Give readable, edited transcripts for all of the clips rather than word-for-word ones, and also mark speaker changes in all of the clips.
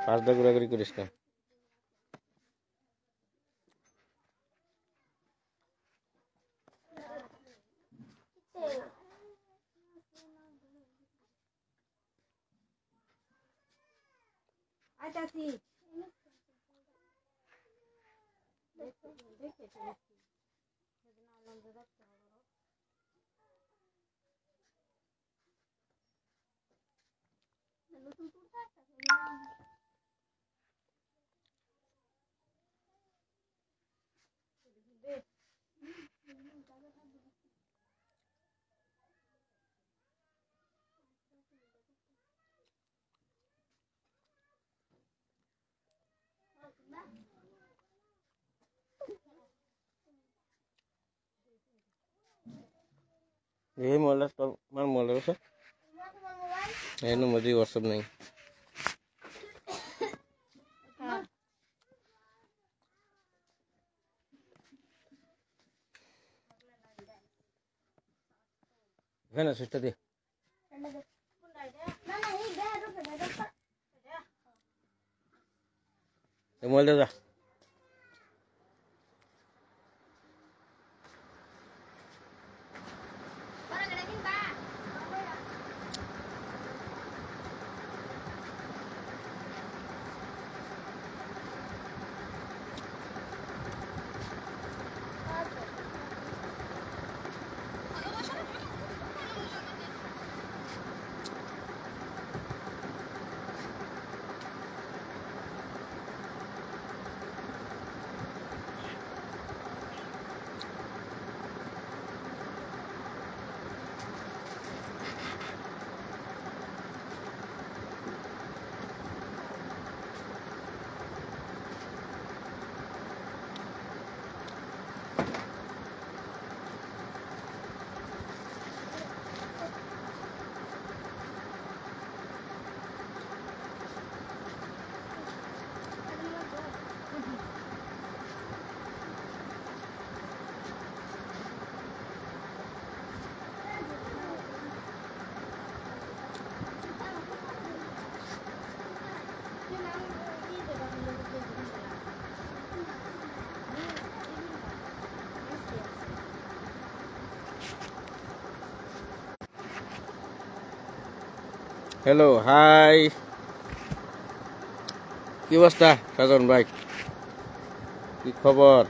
Speaker 1: পাঁচ দা ঘোরাঘুরি করিস না। ये मोबाइल तो मार मोबाइल से ये नो मुझे व्हाट्सएप नहीं है ना सिस्टर दे ये मोबाइल दे जा हेलो हाय কি অবস্থা সাজন ভাই কি খবর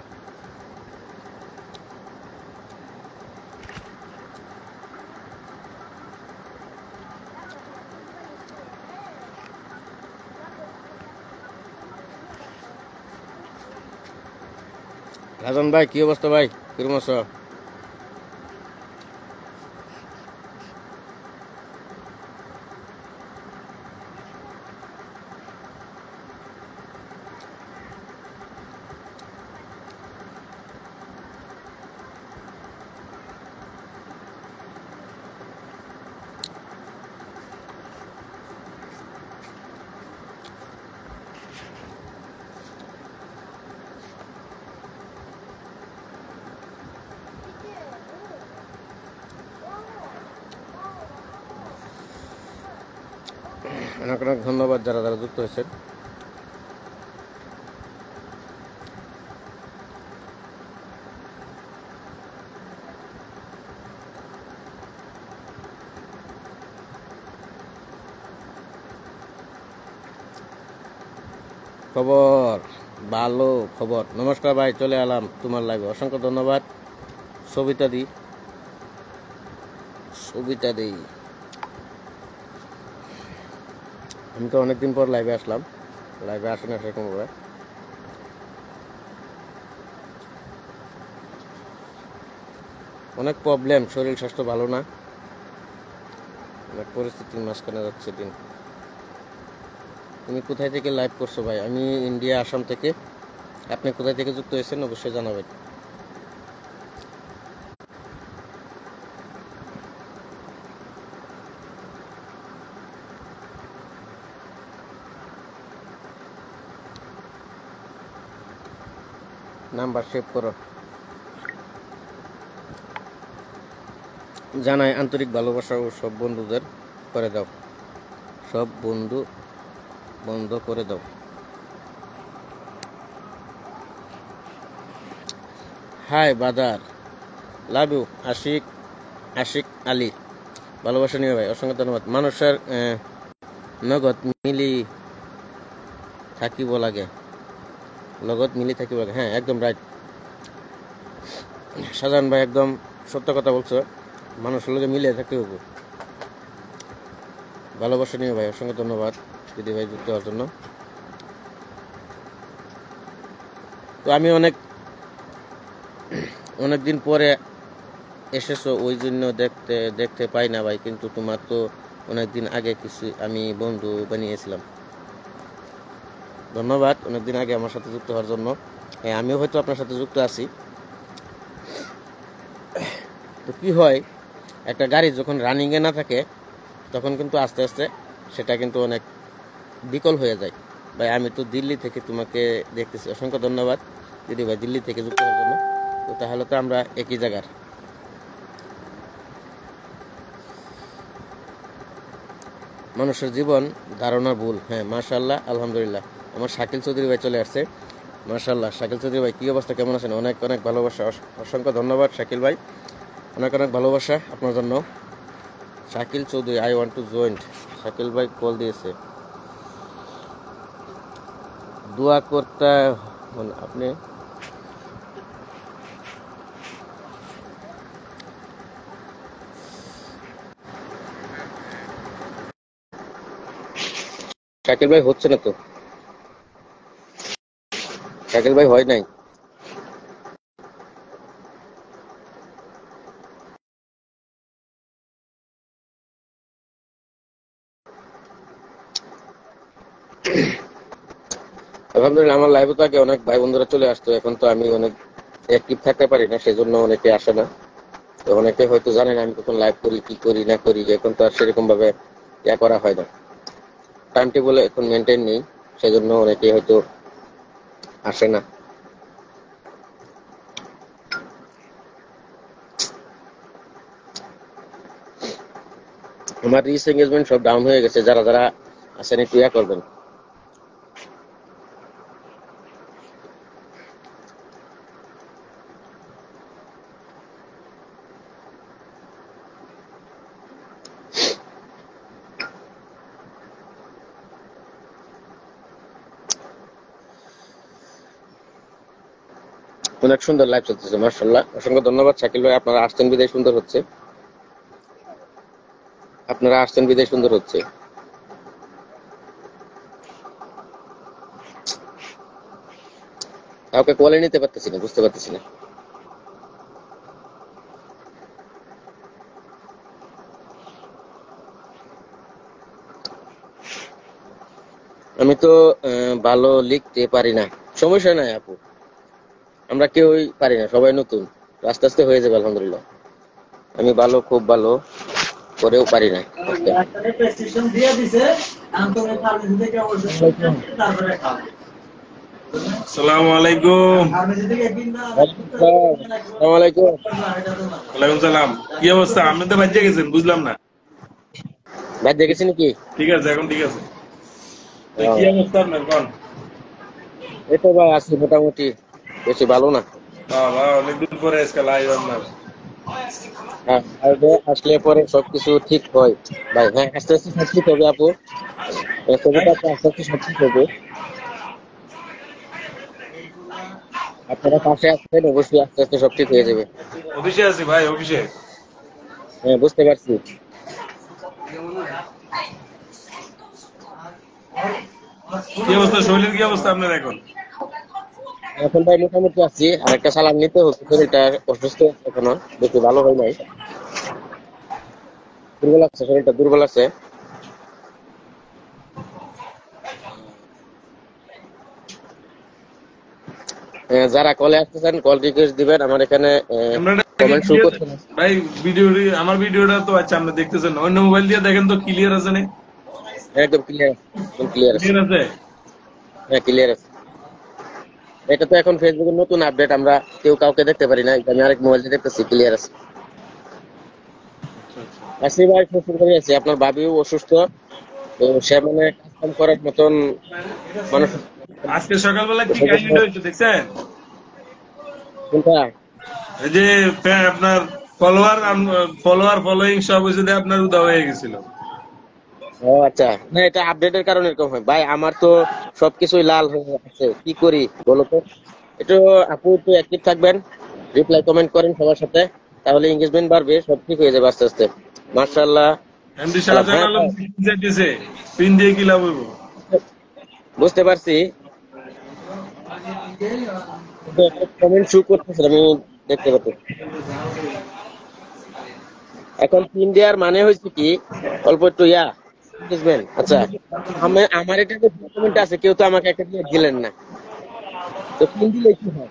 Speaker 1: সাজন ভাই কি অবস্থা ভাই কিরকম আছো অনেক অনেক ধন্যবাদ যারা যারা যুক্ত হয়েছেন খবর ভালো খবর নমস্কার ভাই চলে এলাম তোমার লাইভে অসংখ্য ধন্যবাদ সবিতা দি আমি তো অনেকদিন পর লাইভে আসলাম লাইভে আসেন সেরকম ভাবে অনেক প্রবলেম শরীর স্বাস্থ্য ভালো না অনেক পরিস্থিতির মাঝখানে যাচ্ছে দিন তুমি কোথায় থেকে লাইভ করছো ভাই আমি ইন্ডিয়া আসাম থেকে আপনি কোথায় থেকে যুক্ত হয়েছেন অবশ্যই জানাবেন নাম্বার সেভ করো। জানাই আন্তরিক ভালোবাসা ও সব বন্ধুদের করে দাও, সব বন্ধু বন্ধ করে দাও। Hi brother, love you. Ashiq Ashiq Ali, ভালোবাসা নিয়ে ভাই, অসংখ্য ধন্যবাদ। মানুষের নগদ মিলি থাকিব লাগে, লগত মিলি থাকিব লাগে। হ্যাঁ, একদম রাইট সাজান ভাই, একদম সত্য কথা বলছো। মানুষের লগে মিলে থাকতে হবে। ভালোবাসা নিয়ে ভাই, অসংখ্য ধন্যবাদ দিদি ভাই যুক্ত হওয়ার জন্য। তো আমি অনেক দিন পরে এসেছো, ওই জন্য দেখতে পাই না ভাই, কিন্তু তোমার তো অনেকদিন আগে কিছু আমি বন্ধু বানিয়েছিলাম। ধন্যবাদ অনেকদিন আগে আমার সাথে যুক্ত হওয়ার জন্য। হ্যাঁ, আমিও হয়তো আপনার সাথে যুক্ত আছি। তো কি হয়, একটা গাড়ি যখন রানিংয়ে না থাকে তখন কিন্তু আস্তে আস্তে সেটা কিন্তু অনেক বিকল হয়ে যায়। ভাই আমি তো দিল্লি থেকে তোমাকে দেখতেছি, অসংখ্য ধন্যবাদ দিদি ভাই দিল্লি থেকে যুক্ত হওয়ার জন্য। তো তাহলে তো আমরা একই জায়গার। মানুষের জীবন ধারণা ভুল। হ্যাঁ মাশাআল্লাহ, আলহামদুলিল্লাহ। আমার শাকিল চৌধুরী ভাই চলে আসছে, মাশাআল্লাহ। শাকিল চৌধুরী ভাই কি অবস্থা, কেমন আছেন? অনেক অনেক ভালোবাসা, অসংখ্য ধন্যবাদ শাকিল ভাই, অনেক অনেক ভালোবাসা আপনার জন্য। Shakil Chowdhury, I want to join. Shakil ভাই কল দিয়েছে, দোয়া করতে আপনি। শাকিল ভাই হচ্ছে না তো, শাকিল ভাই হয় নাই। আলহামদুলিল্লাহ, আমার লাইভে তো আগে অনেক ভাই বন্ধুরা চলে আসতো, এখন তো আমি অনেক অ্যাক্টিভ থাকতে পারি না, সেজন্য অনেকে আসে না। তো অনেকে হয়তো জানে না আমি কখন লাইভ করি, কি করি না করি, এখন তো আর সেরকম ভাবে ইয়া করা হয় না, টাইম টেবল এখন মেনটেন নেই, সেজন্য অনেকে হয়তো আসে না। আমার রিচ এঙ্গেজমেন্ট সব ডাউন হয়ে গেছে, যারা যারা আসেন একটু ইয়া করবেন। অনেক সুন্দর লাইভ চলতেছে, মাশাআল্লাহ, অসংখ্য ধন্যবাদ শাকিল ভাই। আপনারা আসছেন বিদায় সুন্দর হচ্ছে, আপনারা আসছেন বিদায় সুন্দর হচ্ছে। কাউকে কলে নিতে পারতেছি না, বুঝতে পারতেছি না। আমি তো ভালো লিখতে পারি না, সমস্যা নাই আপু, আমরা কেউই পারি না, সবাই নতুন, আস্তে আস্তে হয়ে যাবে আলহামদুলিল্লাহ। আমি ভালো, খুব ভালো করেও পারি না।
Speaker 2: আসসালামু আলাইকুম।
Speaker 1: আসসালামু আলাইকুম।
Speaker 2: ওয়ালাইকুম সালাম। কি অবস্থা? আপনি তো বাচ্চা গেছেন, বুঝলাম না।
Speaker 1: ভাই দেখেছি নাকি?
Speaker 2: ঠিক আছে, এখন ঠিক আছে। তো কি অবস্থা আপনার কোন?
Speaker 1: এই তো ভাই আছি মোটামুটি, বেশি ভালো না।
Speaker 2: বাবা, অনেকদিন পরে আজকে লাইভ আপনার।
Speaker 1: হ্যাঁ, লাইভে আসলে পরে সবকিছু ঠিক হয় ভাই। হ্যাঁ, আস্তে আস্তে সব ঠিক হবে আপু,
Speaker 2: হ্যাঁ?
Speaker 1: ছবিটাতে আস্তে আস্তে সব ঠিক হবে। আপনারা পাশে আসবেন, অবশ্যই আস্তে আস্তে সব ঠিক হয়ে যাবে।
Speaker 2: অফিসে আছি ভাই, অফিসে।
Speaker 1: হ্যাঁ বুঝতে পারছি।
Speaker 2: কি অবস্থা, শরীরের কি অবস্থা আপনার এখন?
Speaker 1: এখন ভাই মোটামুটি আছি, আর একটা সালাম নিতে হবে, শরীরটা অসুস্থ এখনো, বেশি ভালো হয় নাই, দুর্বল আছে, শরীরটা দুর্বল আছে। যারা কলে আসতেছেন কল রিকোয়েস্ট দিবেন, আমার এখানে
Speaker 2: ক্যামেরাটা কি
Speaker 1: কমেন্ট শো
Speaker 2: ক্লিয়ার?
Speaker 1: করছে না।
Speaker 2: ভাই আমার ভিডিওটা তো আচ্ছা আপনি দেখতেছেন না, অন্য মোবাইল দিয়ে দেখেন তো ক্লিয়ার আছে না?
Speaker 1: একদম ক্লিয়ার, একদম ক্লিয়ার আছে।
Speaker 2: ক্লিয়ার আছে?
Speaker 1: হ্যাঁ ক্লিয়ার আছে। এটা তো এখন ফেসবুকের নতুন আপডেট, আমরা কেউ কাউকে দেখতে পারি না। আমি আরেক মোবাইল দিয়ে দেখতেছি, ক্লিয়ার আছে।
Speaker 2: আচ্ছা আচ্ছা।
Speaker 1: আছি ভাই, শ্বশুর বাড়ি আছি। আপনার ভাবিও অসুস্থ, তো সে মানে কাজ কাম করার মতন মানুষ।
Speaker 2: আজকে সকালবেলা কি কাহিনীটা হয়েছে দেখছেন?
Speaker 1: কোনটা?
Speaker 2: এই যে আপনার ফলোয়ার ফলোয়ার ফলোইং সব কিছু দিয়ে আপনার উদা হয়ে গেছিল।
Speaker 1: ও আচ্ছা, না এটা আপডেটের কারণে এরকম হয় ভাই। আমার তো সবকিছুই লাল হয়ে আছে, কি করি বলো তো? একটু আপু একটু অ্যাক্টিভ থাকবেন, রিপ্লাই কমেন্ট করেন সবার সাথে, তাহলে এঙ্গেজমেন্ট বাড়বে, সব ঠিক হয়ে যাবে আস্তে আস্তে। মার্শাল্লাহ।
Speaker 2: এমডি
Speaker 1: সালাম,
Speaker 2: শাহজাহান
Speaker 1: হ্যাঁ
Speaker 2: আলম
Speaker 1: ভাই,
Speaker 2: দিছে পিন দিয়ে কি লাভ হইব?
Speaker 1: বুঝতে পারছি। কমেন্ট শু করতেছে, আমি দেখতে পাচ্ছি। এখন পিন দেওয়ার মানে হয়েছে কি, অল্প একটু এঙ্গেজমেন্ট। আচ্ছা, আমার এটা যে কমেন্ট আছে, কেউ তো আমাকে একটা দিয়ে দিলেন না, তো পিন দিলে কি হয়?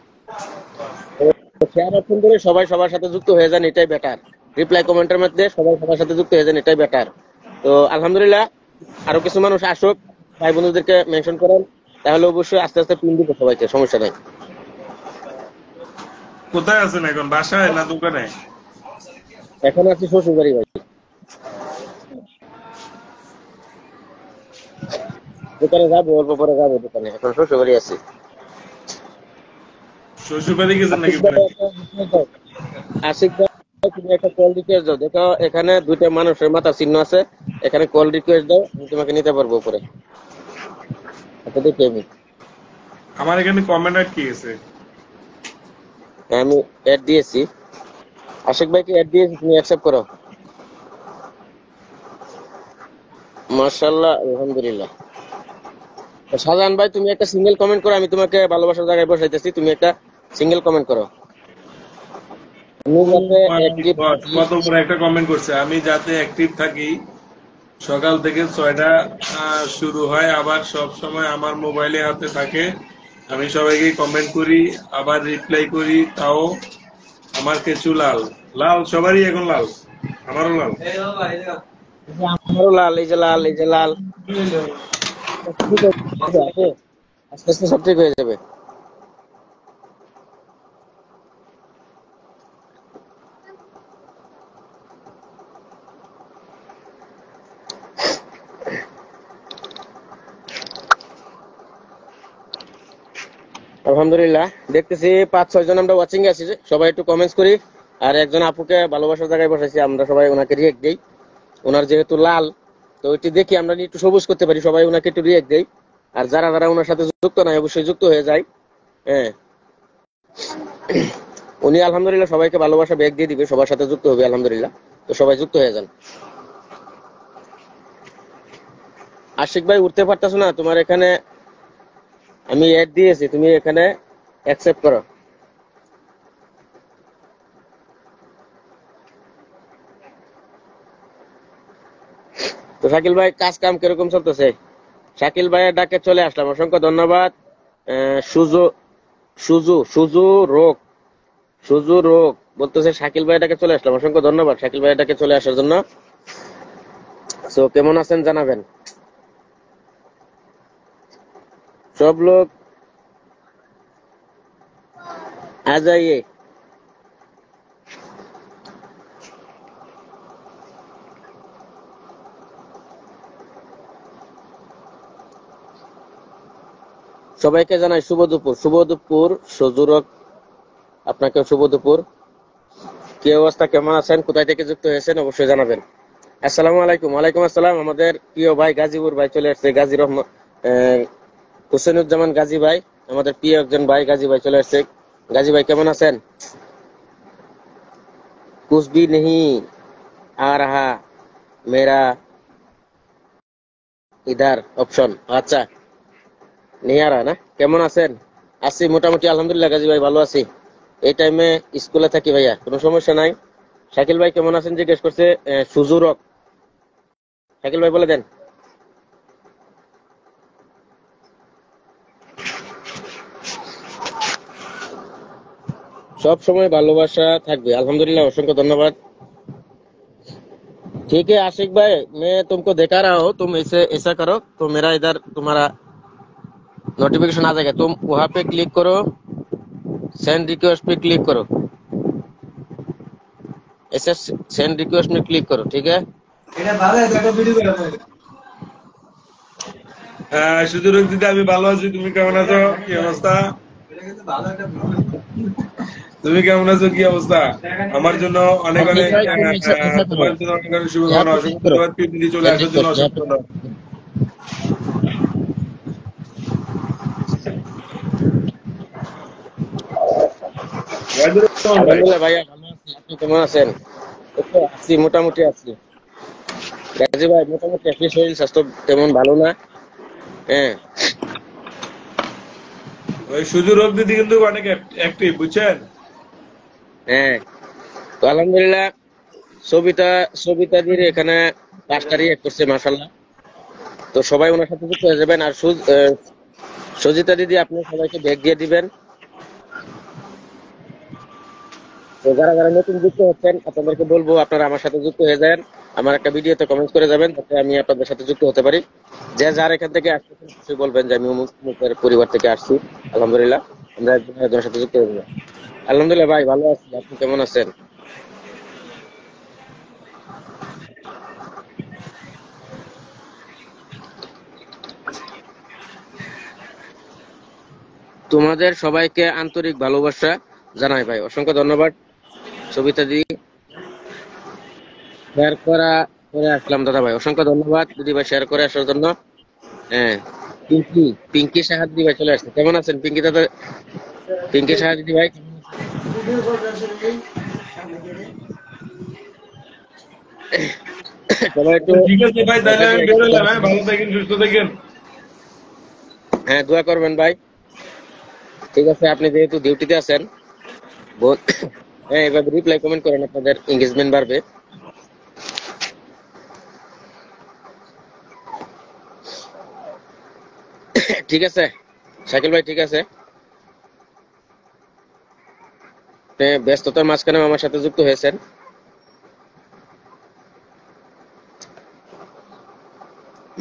Speaker 1: শেয়ার অপশন করে সবাই সবার সাথে যুক্ত হয়ে যান, এটাই বেটার। রিপ্লাই কমেন্টের মধ্যে সবাই সবার সাথে যুক্ত হয়ে যান, এটাই বেটার। তো আলহামদুলিল্লাহ, আরো কিছু মানুষ আসুক, ভাই বন্ধুদেরকে মেনশন করেন, তাহলে অবশ্যই আস্তে আস্তে পিন দিব সবাইকে, সমস্যা নাই।
Speaker 2: কোথায় আছেন এখন, বাসায় না দোকানে?
Speaker 1: এখন আছি শ্বশুর বাড়ি ভাই, দোকানে যাবো, অল্প পরে যাবো দোকানে, এখন শ্বশুর বাড়ি আছি।
Speaker 2: শ্বশুর বাড়ি গেছেন
Speaker 1: আশিক
Speaker 2: নাকি
Speaker 1: ভাই
Speaker 2: ভাই?
Speaker 1: একটা request দাও। আশিক ভাই, তুমি একটা কল রিকোয়েস্ট দাও, দেখো এখানে দুইটা মানুষের মাথা চিহ্ন আছে, এখানে কল রিকোয়েস্ট দাও, আমি তোমাকে নিতে পারবো উপরে। আচ্ছা দেখি আমি,
Speaker 2: আমার এখানে কমেন্ট আর কি আছে?
Speaker 1: আমি অ্যাড দিয়েছি। আশিক ভাইকে অ্যাড দিয়েছি, তুমি অ্যাকসেপ্ট করো। মাশাআল্লাহ, আলহামদুলিল্লাহ। শাহজাহান ভাই, তুমি একটা সিঙ্গেল কমেন্ট করো, আমি তোমাকে ভালোবাসার জায়গায় বসাইতেছি, তুমি একটা সিঙ্গেল কমেন্ট করো। আমি
Speaker 2: ও
Speaker 1: যাতে
Speaker 2: মাই
Speaker 1: অ্যাক্টিভ
Speaker 2: গড,
Speaker 1: থাকি।
Speaker 2: কত বড় একটা কমেন্ট করছে, আমি যাতে অ্যাক্টিভ থাকি। সকাল থেকে 6টা শুরু হয়, আবার সব সময় আমার মোবাইলে হাতে থাকে। আমি সবাইকে কমেন্ট করি, আবার রিপ্লাই করি, তাও আমার কেঁচু লাল। লাল সবারই এখন লাল, আমারও লাল।
Speaker 1: এই যে আমারও লাল, এই যে লাল, এই যে লাল। ঠিক হয়ে যাবে আপু, আস্তে আস্তে সব ঠিক হয়ে যাবে। আলহামদুলিল্লাহ, দেখতেছি 5-6 জন আমরা ওয়াচিং এ আছি, সবাই একটু কমেন্টস করি। আর একজন আপুকে ভালোবাসার জায়গায় বসাইছি, আমরা সবাই ওনাকে রিয়েক্ট দেই। ওনার যেহেতু লাল, তো ওইটি দেখি আমরা একটু সবুজ করতে পারি, সবাই ওনাকে একটু রিয়েক্ট দেই। আর যারা যারা ওনার সাথে যুক্ত নাই, অবশ্যই যুক্ত হয়ে যায়। হ্যাঁ, উনি আলহামদুলিল্লাহ সবাইকে ভালোবাসা ব্যাগ দিয়ে দিবে, সবার সাথে যুক্ত হবে আলহামদুলিল্লাহ। তো সবাই যুক্ত হয়ে যান। আশিক ভাই, উঠতে পারতেছো না, তোমার এখানে আমি অ্যাড দিয়েছি, তুমি এখানে অ্যাকসেপ্ট করো। তো শাকিল ভাই, কাজ কাম কিরকম চলতেছে? শাকিল ভাইয়ের ডাকে চলে আসলাম, অসংখ্য ধন্যবাদ। সুজু সুজু সুজু রোগ, সুজু রোগ বলতেছে শাকিল ভাইয়ের ডাকে চলে আসলাম, অসংখ্য ধন্যবাদ শাকিল ভাইয়ের ডাকে চলে আসার জন্য। তো কেমন আছেন জানাবেন। সব লোক আ যাইয়ে। সবাইকে জানাই শুভ দুপুর, শুভ দুপুর সুজু রোগ, আপনাকে শুভ দুপুর। কি অবস্থা, কেমন আছেন, কোথায় থেকে যুক্ত হয়েছেন অবশ্যই জানাবেন। আসসালামু আলাইকুম। ওয়ালাইকুম আসসালাম। আমাদের প্রিয় ভাই গাজীপুর ভাই চলে আসছে, গাজী রহমান, হুসেনুজ্জামান গাজী ভাই, আমাদের প্রিয় একজন ভাই গাজী ভাই চলে আসছে। গাজী ভাই কেমন আছেন? कुछ भी नहीं आ रहा मेरा इधर অপশন। আচ্ছা, নেই আর না, কেমন আছেন? আছি মোটামুটি আলহামদুলিল্লাহ গাজী ভাই, ভালো আছি। এই টাইমে স্কুলে থাকি ভাইয়া, কোনো সমস্যা নাই। শাকিল ভাই কেমন আছেন জিজ্ঞেস করছে সুজুরক। শাকিল ভাই বলে দেন। সব সময় ভালোবাসা থাকবে আলহামদুলিল্লাহ, অসংখ্য धन्यवाद। ठीक है आशिक भाई, मैं तुमको दिखा रहा हूँ, तुम ऐसे ऐसा करो तो मेरा इधर तुम्हारा नोटिफिकेशन आ जाएगा, तुम वहां पे क्लिक करो, सेंड रिक्वेस्ट पे क्लिक करो, ऐसे सेंड रिक्वेस्ट में क्लिक करो, ठीक है।
Speaker 2: হ্যাঁ, সুযোগ দিতে আমি ভালো আছি। তুমি কেমন আছো? কি অবস্থা? তুমি কেমন আছো? কি অবস্থা? আমার জন্য অনেক
Speaker 1: और
Speaker 2: অনেক
Speaker 1: भाई तुम ऐसा ऐसा करो,
Speaker 2: তোমার জন্য অনেক অনেক
Speaker 1: यहाँ
Speaker 2: শুভকামনা।
Speaker 1: पे क्लिक
Speaker 2: অসংখ্য
Speaker 1: करो,
Speaker 2: ধন্যবাদ। পিপিটি চলে
Speaker 1: सेंड
Speaker 2: আসার জন্য
Speaker 1: रिक्वेस्ट यहाँ
Speaker 2: অসংখ্য
Speaker 1: पे।
Speaker 2: ধন্যবাদ। ওয়াহিদুর রহমান ভাই,
Speaker 1: আলহামদুলিল্লাহ ভাইয়া ভালো আছি, আপনি কেমন আছেন? এই তো আছি, মোটামুটি আছি। গাজী ভাই মোটামুটি আছি, শরীর স্বাস্থ্য তেমন ভালো না। হ্যাঁ
Speaker 2: ওই সুজুর হক দিদি কিন্তু অনেক অ্যাক্টিভ, বুঝছেন?
Speaker 1: হ্যাঁ, তো আলহামদুলিল্লাহ সবিতা সবিতা দির এখানে 5টা রিয়েক্ট করছে মাশাআল্লাহ। তো সবাই ওনার সাথে যুক্ত হয়ে যাবেন। আর সজিতা দিদি আপনি সবাইকে ব্যাগ দিয়ে দিবেন। তো যারা যারা নতুন যুক্ত হচ্ছেন আপনাদেরকে বলবো আপনারা আমার সাথে যুক্ত হয়ে যান, আমার একটা ভিডিওতে কমেন্ট করে যাবেন যাতে আমি আপনাদের সাথে যুক্ত হতে পারি। যে যার এখান থেকে আসছেন সে বলবেন যে আমি অমুক অমুকের পরিবার থেকে আসছি। আলহামদুলিল্লাহ আমরা একজনের সাথে যুক্ত হয়ে যাবো। আলহামদুলিল্লাহ ভাই ভালো আছি, আপনি কেমন আছেন? তোমাদের সবাইকে আন্তরিক ভালোবাসা জানাই ভাই, অসংখ্য ধন্যবাদ। সবিতা দি শেয়ার করা করে আসলাম দাদা ভাই, অসংখ্য ধন্যবাদ দিদি ভাই শেয়ার করে আসার জন্য। হ্যাঁ, পিঙ্কি পিঙ্কি সাহা দিদি ভাই চলে আসছে, কেমন আছেন পিঙ্কি দাদা? পিঙ্কি সাহা দিদি ভাই কেমন আছেন? সবাই একটু
Speaker 2: ঠিক আছে ভাই, তাহলে
Speaker 1: গাজী
Speaker 2: আমি
Speaker 1: ভাই
Speaker 2: বেরোলাম। হ্যাঁ, ভালো থাকেন, সুস্থ থাকেন।
Speaker 1: হ্যাঁ দোয়া করবেন ভাই। ঠিক আছে, আপনি যেহেতু ডিউটিতে আছেন হ্যাঁ এভাবে রিপ্লাই কমেন্ট করেন, আপনাদের এঙ্গেজমেন্ট বাড়বে। ঠিক আছে শাকিল ভাই, ঠিক আছে। আপনি ব্যস্ততার মাঝখানে আমার সাথে যুক্ত হয়েছেন।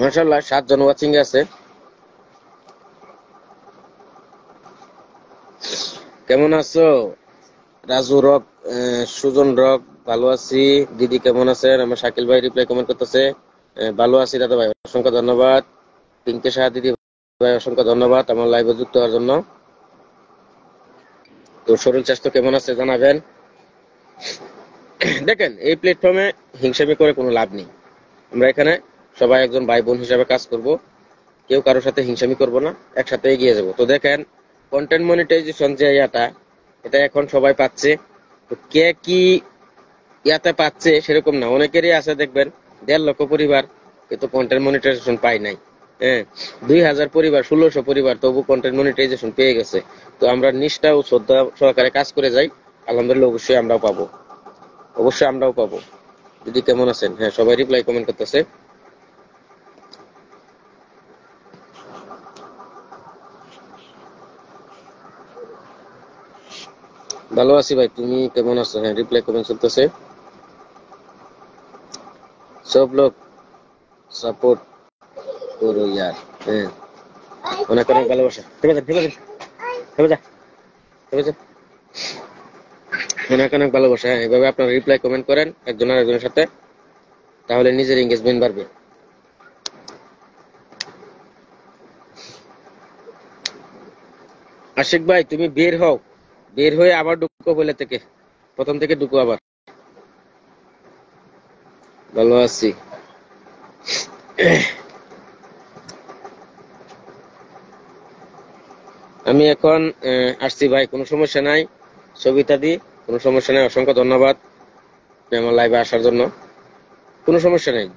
Speaker 1: মাশাআল্লাহ 7 জন ওয়াচিং এ আছে। কেমন আছো রাজু রক, সুজন রক? ভালো আছি। দিদি কেমন আছেন? আমার শাকিল ভাই রিপ্লাই কমেন্ট করতেছে, ভালো আছি দাদা ভাই, অসংখ্য ধন্যবাদ। পিঙ্কি সাহা দিদি ভাই অসংখ্য ধন্যবাদ আমার লাইভে যুক্ত হওয়ার জন্য। তো শরীর স্বাস্থ্য কেমন আছে জানাবেন। দেখেন এই প্ল্যাটফর্মে হিংসামি করে কোনো লাভ নেই। আমরা এখানে সবাই একজন ভাই বোন হিসাবে কাজ করব, কেউ কারোর সাথে হিংসামি করব না, একসাথে এগিয়ে যাব। তো দেখেন কন্টেন্ট মনিটাইজেশন যে ইয়াটা, এটা এখন সবাই পাচ্ছে। তো কে কি ইয়াতে পাচ্ছে সেরকম না, অনেকেরই আছে দেখবেন 1.5 লক্ষ পরিবার কিন্তু কন্টেন্ট মনিটাইজেশন পায় নাই। হ্যাঁ, 2000 পরিবার, 1600 পরিবার তবু কন্টেন্ট মনিটাইজেশন পেয়ে গেছে। তো আমরা নিষ্ঠা ও শ্রদ্ধা সহকারে কাজ করে যাই, আলহামদুলিল্লাহ অবশ্যই আমরাও পাবো, অবশ্যই আমরাও পাবো। দিদি কেমন আছেন? হ্যাঁ সবাই রিপ্লাই কমেন্ট করতেছে। ভালো আছি ভাই, তুমি কেমন আছো? হ্যাঁ রিপ্লাই কমেন্ট চলতেছে। সব লোক সাপোর্ট করো ইয়ার। হ্যাঁ, অনেক অনেক ভালোবাসা। ঠিক আছে ঠিক আছে, ঠিক আছে ঠিক আছে, অনেক অনেক ভালোবাসা। হ্যাঁ এভাবে আপনারা রিপ্লাই কমেন্ট করেন একজন আর একজনের সাথে, তাহলে নিজের এঙ্গেজমেন্ট বাড়বে। আশিক ভাই তুমি বের হও, বের হয়ে আবার ঢুকো বলে থেকে, প্রথম থেকে ঢুকো আবার। ভালো আছি। আমি এখন আসছি ভাই, কোনো সমস্যা নাই। সবিতা দি কোনো সমস্যা নাই, অসংখ্য ধন্যবাদ আপনি আমার লাইভে আসার জন্য। কোনো সমস্যা নেই,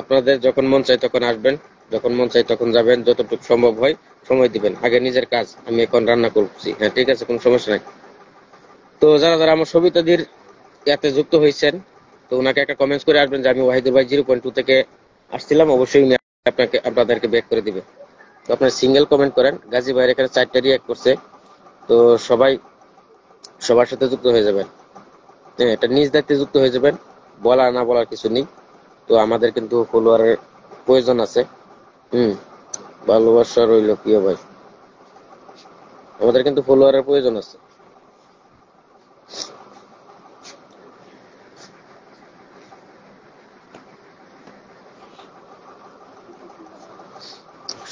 Speaker 1: আপনাদের যখন মন চাই তখন আসবেন, যখন মন চাই তখন যাবেন, যতটুকু সম্ভব হয় সময় দিবেন। আগে নিজের কাজ, আমি এখন রান্না করছি। হ্যাঁ ঠিক আছে, কোনো সমস্যা নাই। তো যারা যারা আমার সবিতাদির ইয়াতে যুক্ত হয়েছেন, তো ওনাকে একটা কমেন্টস করে আসবেন যে আমি ওয়াহিদুর ভাই 0.2 থেকে আসছিলাম, অবশ্যই উনি আপনাদেরকে ব্যাক করে দিবে। তো আপনার সিঙ্গেল কমেন্ট করেন। গাজী ভাইয়ের এখানে 4টা রিয়াক্ট করছে, তো সবাই সবার সাথে যুক্ত হয়ে যাবেন। হ্যাঁ, এটা নিজ দায়িত্বে যুক্ত হয়ে যাবেন, বলা না বলার কিছু নেই। তো আমাদের কিন্তু ফলোয়ারের প্রয়োজন আছে। হুম, ভালোবাসা রইল প্রিয় ভাই। আমাদের কিন্তু ফলোয়ারের প্রয়োজন আছে।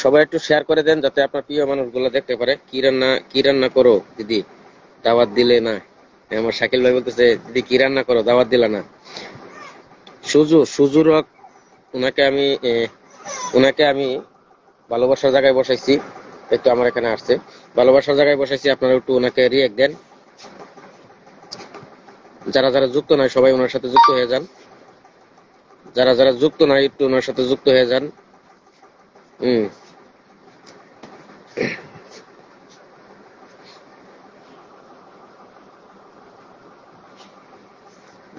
Speaker 1: সবাই একটু শেয়ার করে দেন যাতে আপনার প্রিয় মানুষগুলো দেখতে পারে। কি রান্না করো দিদি, দাওয়াত দিলে না? আমার শাকিল ভাই বলতেছে দিদি কি রান্না করো, দাওয়াত দিলা না? সুজু রক, উনাকে আমি উনাকে আমি ভালোবাসার জায়গায় বসাইছি, একটু আমার এখানে আসছে, ভালোবাসার জায়গায় বসাইছি। আপনারা একটু ওনাকে রিয়েক্ট দেন। যারা যারা যুক্ত নয় সবাই ওনার সাথে যুক্ত হয়ে যান। যারা যারা যুক্ত নয় একটু ওনার সাথে যুক্ত হয়ে যান। হম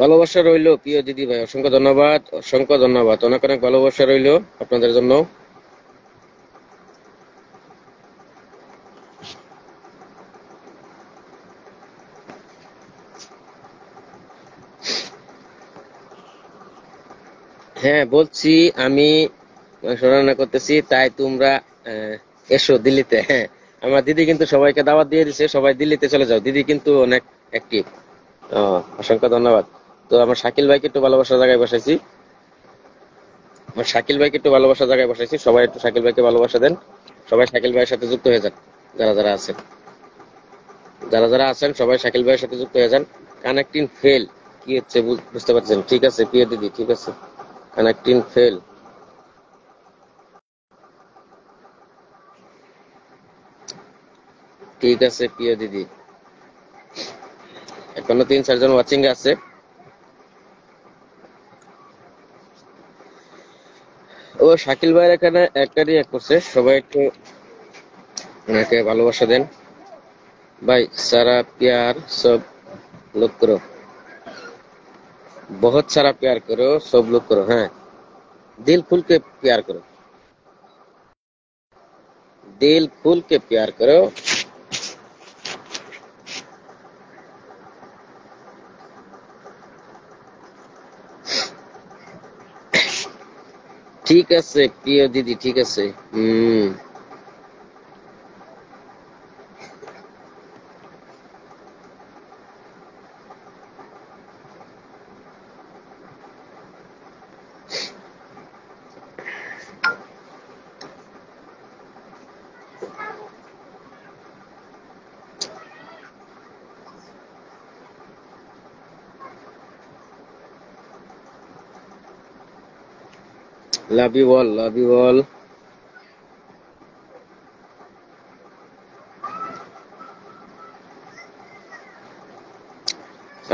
Speaker 1: ভালোবাসা রইলো প্রিয় দিদি ভাই, অসংখ্য ধন্যবাদ, অসংখ্য ধন্যবাদ, অনেক অনেক ভালোবাসা রইলো আপনাদের জন্য। হ্যাঁ বলছি, আমি মাংস রান্না করতেছি, তাই তোমরা এসো দিল্লিতে। হ্যাঁ, আমার দিদি কিন্তু সবাইকে দাওয়াত দিয়ে দিছে, সবাই দিল্লিতে চলে যাও, দিদি কিন্তু অনেক অ্যাক্টিভ। অসংখ্য ধন্যবাদ। তো আমার শাকিল ভাইকে একটু ভালোবাসার জায়গায় বসাইছি, আমার শাকিল ভাইকে একটু ভালোবাসার জায়গায় বসাইছি, সবাই একটু শাকিল ভাইকে ভালোবাসা দেন। সবাই শাকিল ভাইয়ের সাথে যুক্ত হয়ে যান। যারা যারা আছেন, যারা যারা আছেন সবাই শাকিল ভাইয়ের সাথে যুক্ত হয়ে যান। কানেক্টিং ফেল, কি হচ্ছে বুঝতে পারছেন? ঠিক আছে প্রিয় দিদি, ঠিক আছে, কানেক্টিং ফেল। ঠিক আছে প্রিয় দিদি, এখনো 3-4 জন ওয়াচিং এ আছে। ও শাকিল ভাইয়ের এখানে একটা রিয়াক্ট করছে, সবাই একটু ওনাকে ভালোবাসা দেন। भाई सारा प्यार सब लोग करो, बहुत सारा प्यार करो, सब लोग करो। हाँ, दिल खुल के प्यार करो, दिल खुल के प्यार करो। ঠিক আছে প্রিয় দিদি, ঠিক আছে। Love you all, love you all.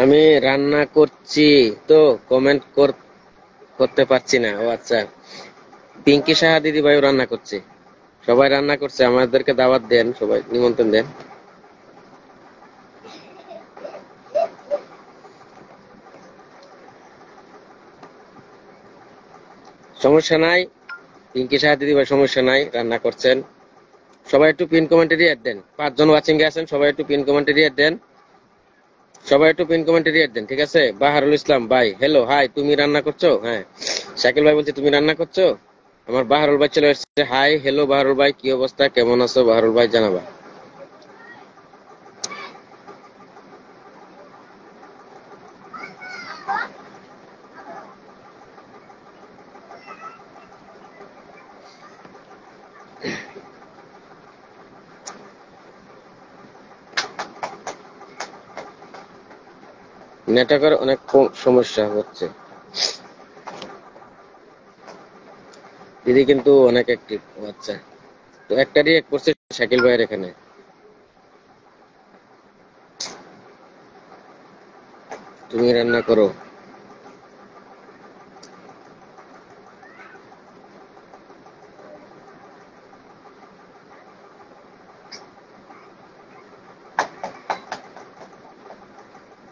Speaker 1: আমি রান্না করছি তো কমেন্ট করতে পারছি না। ও আচ্ছা, পিঙ্কি সাহা দিদি ভাইও রান্না করছে, সবাই রান্না করছে, আমাদেরকে দাওয়াত দেন, সবাই নিমন্ত্রণ দেন। সমস্যা নাই পিঙ্কি সাহা দিদি ভাই, সমস্যা নাই, রান্না করছেন। সবাই একটু পিন কমেন্টে react then. 5 John watching a আছেন, সবাই একটু পিন কমেন্টে রিয়েক্ট দেন। সবাই একটু পিন কমেন্টে রিয়েক্ট দেন, ঠিক আছে? বাহারুল ইসলাম ভাই, হ্যালো, হাই, তুমি রান্না করছো? হ্যাঁ, শাকিল ভাই বলছে তুমি রান্না করছো। আমার বাহারুল ভাই চলে এসেছে। হাই, হ্যালো বাহারুল ভাই, কি অবস্থা, কেমন আছো বাহারুল ভাই, জানাবা। নেটওয়ার্কের অনেক সমস্যা হচ্ছে, দিদি কিন্তু অনেক অ্যাক্টিভ। আচ্ছা, তো একটা রিয়েক্ট করছে শাকিল ভাইয়ের এখানে। তুমি রান্না করো।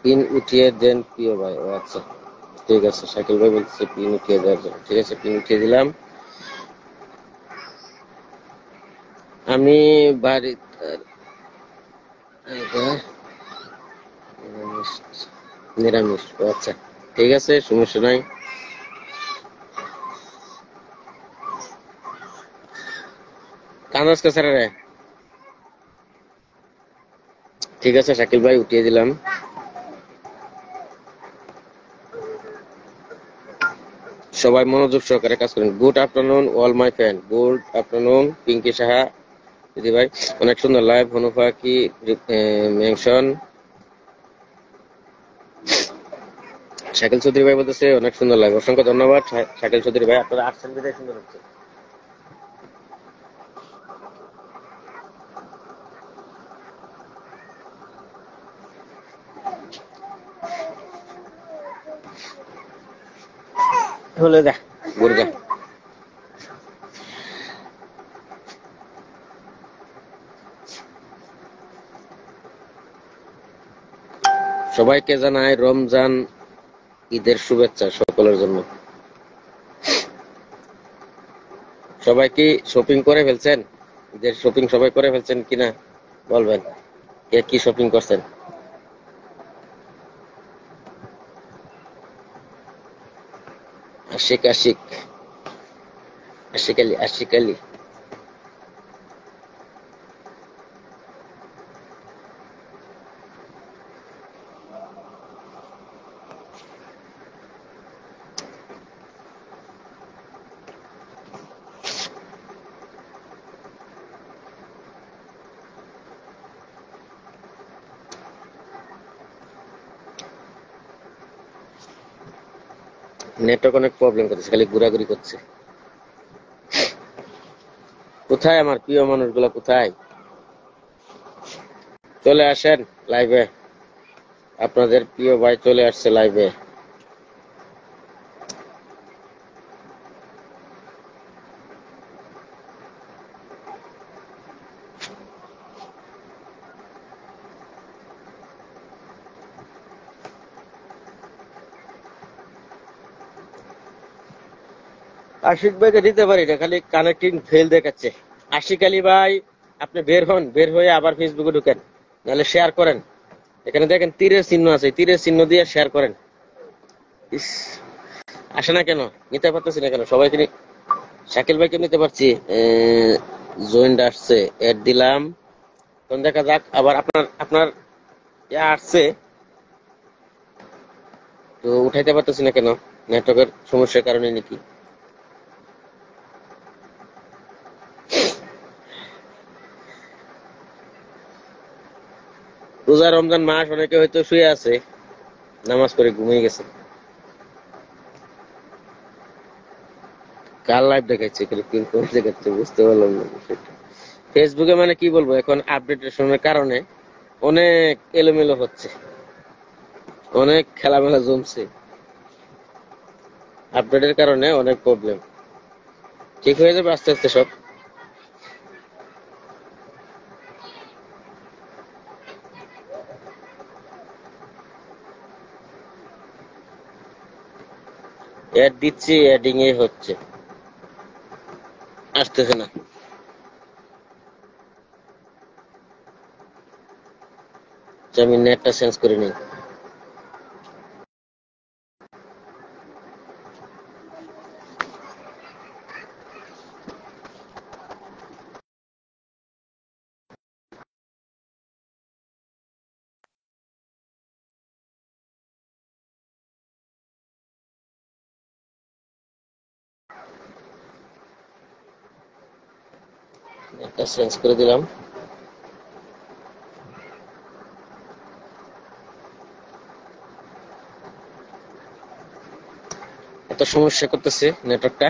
Speaker 1: পিন উঠিয়ে দেন প্রিয় ভাই। ও আচ্ছা, ঠিক আছে, শাকিল ভাই বলছে পিন উঠিয়ে দেওয়ার জন্য, ঠিক আছে, পিন উঠিয়ে দিলাম। আমি বাড়ি নিরামিষ, নিরামিষ। ও আচ্ছা, ঠিক আছে, সমস্যা নাই। কান্দাস কাছারে রে, ঠিক আছে শাকিল ভাই, উঠিয়ে দিলাম। সবাই মনোযোগ সহকারে কাজ করেন। Good afternoon all my friend, good afternoon Pinky Saha দিদি ভাই, অনেক সুন্দর লাইভ। হনুফা কি মেনশন, শাকিল চৌধুরী ভাই বলতেছে অনেক সুন্দর লাইভ, অসংখ্য ধন্যবাদ শাকিল চৌধুরী ভাই, আপনারা আসছেন বিদায় সুন্দর হচ্ছে। হলে দেখ গুরগা সবাইকে জানাই রমজান ঈদের শুভেচ্ছা সকলের জন্য। সবাই কি শপিং করে ফেলছেন? ঈদের শপিং সবাই করে ফেলছেন কিনা বলবেন, কে কি শপিং করছেন? আশিক আশিক আশিক আলী, আশিক আলী। নেটওয়ার্ক অনেক প্রবলেম করতেছে, খালি ঘোরাঘুরি করছে। কোথায় আমার প্রিয় মানুষগুলো, কোথায়? চলে আসেন লাইভে, আপনাদের প্রিয় ভাই চলে আসছে লাইভে। আশিক ভাইকে দিতে পারি না, খালি কানেক্টিং ফেল দেখাচ্ছে। আশিক আলী ভাই, আপনি বের হন, বের হয়ে আবার ফেসবুকে ঢুকেন, নাহলে শেয়ার করেন। এখানে দেখেন তীরের চিহ্ন আছে, তীরের চিহ্ন দিয়ে শেয়ার করেন। ইস, আসে না কেন, নিতে পারতেছি না কেন সবাইকে? শাকিল ভাইকে নিতে পারছি, জয়েন্ট আসছে, এড দিলাম। তখন দেখা যাক, আবার আপনার আপনার আসছে তো উঠাইতে পারতেছি না কেন, নেটওয়ার্কের সমস্যার কারণে নাকি? রোজা রমজান মাস, অনেকে হয়তো শুয়ে আছে, নামাজ পড়ে ঘুমিয়ে গেছে। কার লাইভ দেখাচ্ছে, কোন দেখাচ্ছে বুঝতে পারলাম না বিষয়টা। ফেসবুকে মানে কি বলবো, এখন আপডেটেশনের কারণে অনেক এলোমেলো হচ্ছে, অনেক খেলামেলা জমছে, আপডেটের কারণে অনেক প্রবলেম। ঠিক হয়ে যাবে আস্তে আস্তে সব। অ্যাড দিচ্ছি, অ্যাডিং এ হচ্ছে, আসতেছে না। আচ্ছা, আমি নেটটা চেঞ্জ করে নিই। নেটটা চেঞ্জ করে দিলাম। এত সমস্যা করতেছে নেটওয়ার্কটা।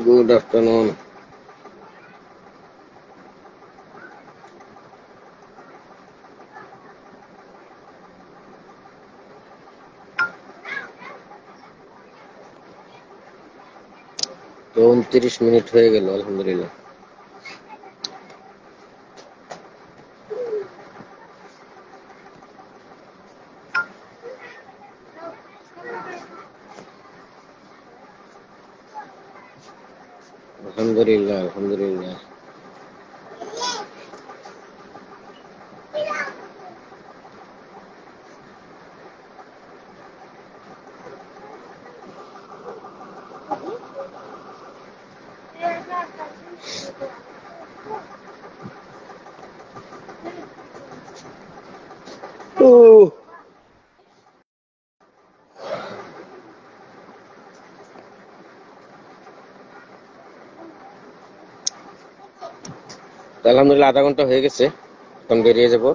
Speaker 1: Good afternoon. তো 29 মিনিট হয়ে গেল, আলহামদুলিল্লাহ। আলহামদুলিল্লাহ, আলহামদুলিল্লাহ। ও আলহামদুলিল্লাহ, আধা ঘন্টা হয়ে গেছে, এখন বেরিয়ে যাব।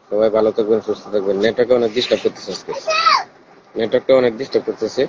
Speaker 1: সবাই ভালো থাকবেন, সুস্থ থাকবেন। নেটওয়ার্কটা অনেক ডিস্টার্ব করতেছে আজকে, নেটওয়ার্কটা অনেক ডিস্টার্ব করতেছে।